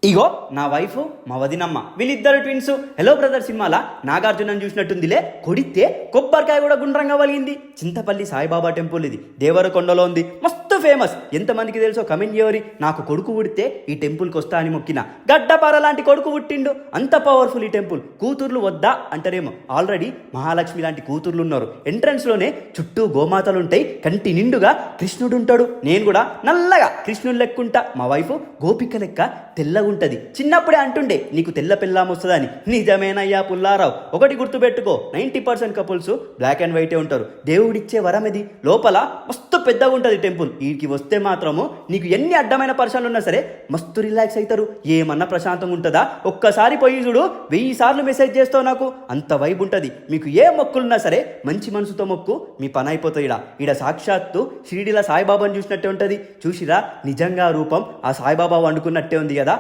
ఇగో నా వైఫ్ మా వదినమ్మ వీళ్ళిద్దరు ట్విన్స్. హలో బ్రదర్ సినిమాల నాగార్జునని చూసినట్టుందిలే. కొడితే కొబ్బరికాయ కూడా గుండ్రంగా వలిగింది. చింతపల్లి సాయిబాబా టెంపుల్ ఇది, దేవరకొండలో ఉంది. మస్తు ఫేమస్. ఎంతమందికి తెలుసో కమెంట్ చేయరి. నాకు కొడుకు పుడితే ఈ టెంపుల్కి వస్తా అని మొక్కిన. గడ్డపార లాంటి కొడుకు పుట్టిండు. అంత పవర్ఫుల్ ఈ టెంపుల్. కూతుర్లు వద్దా అంటారేమో, ఆల్రెడీ మహాలక్ష్మి లాంటి కూతుర్లు ఉన్నారు. ఎంట్రన్స్ లోనే చుట్టూ గోమాతలు ఉంటాయి. కంటి నిండుగా కృష్ణుడు ఉంటాడు. నేను కూడా నల్లగా కృష్ణుడు లెక్కుంటా. మా వైఫ్ గోపిక లెక్క తెల్లగా ఉంటది. చిన్నప్పుడే అంటుండే నీకు తెల్ల పిల్లాం వస్తుందని. నిజమేనయ్యా పుల్లారావు. ఒకటి గుర్తుపెట్టుకో, 90% కపుల్స్ బ్లాక్ అండ్ వైటే ఉంటారు. దేవుడిచ్చే వరం ఇది. లోపల మస్తు పెద్దగా ఉంటది టెంపుల్. వీడికి వస్తే మాత్రము నీకు ఎన్ని అడ్డమైన పరిశ్రమలు ఉన్నా సరే మస్తు రిలాక్స్ అవుతారు. ఏమన్నా ప్రశాంతంగా ఉంటుందా? ఒక్కసారి పోయి చూడు, 1000 సార్లు మెసేజ్ చేస్తావు నాకు. అంత వైబ్ ఉంటుంది. మీకు ఏ మొక్కులున్నా సరే మంచి మనసుతో మొక్కు, మీ పని అయిపోతుంది. ఈడ సాక్షాత్తు షిరిడీల సాయిబాబాని చూసినట్టే ఉంటుంది. చూసిరా, నిజంగా రూపం ఆ సాయిబాబా వండుకున్నట్టే ఉంది కదా.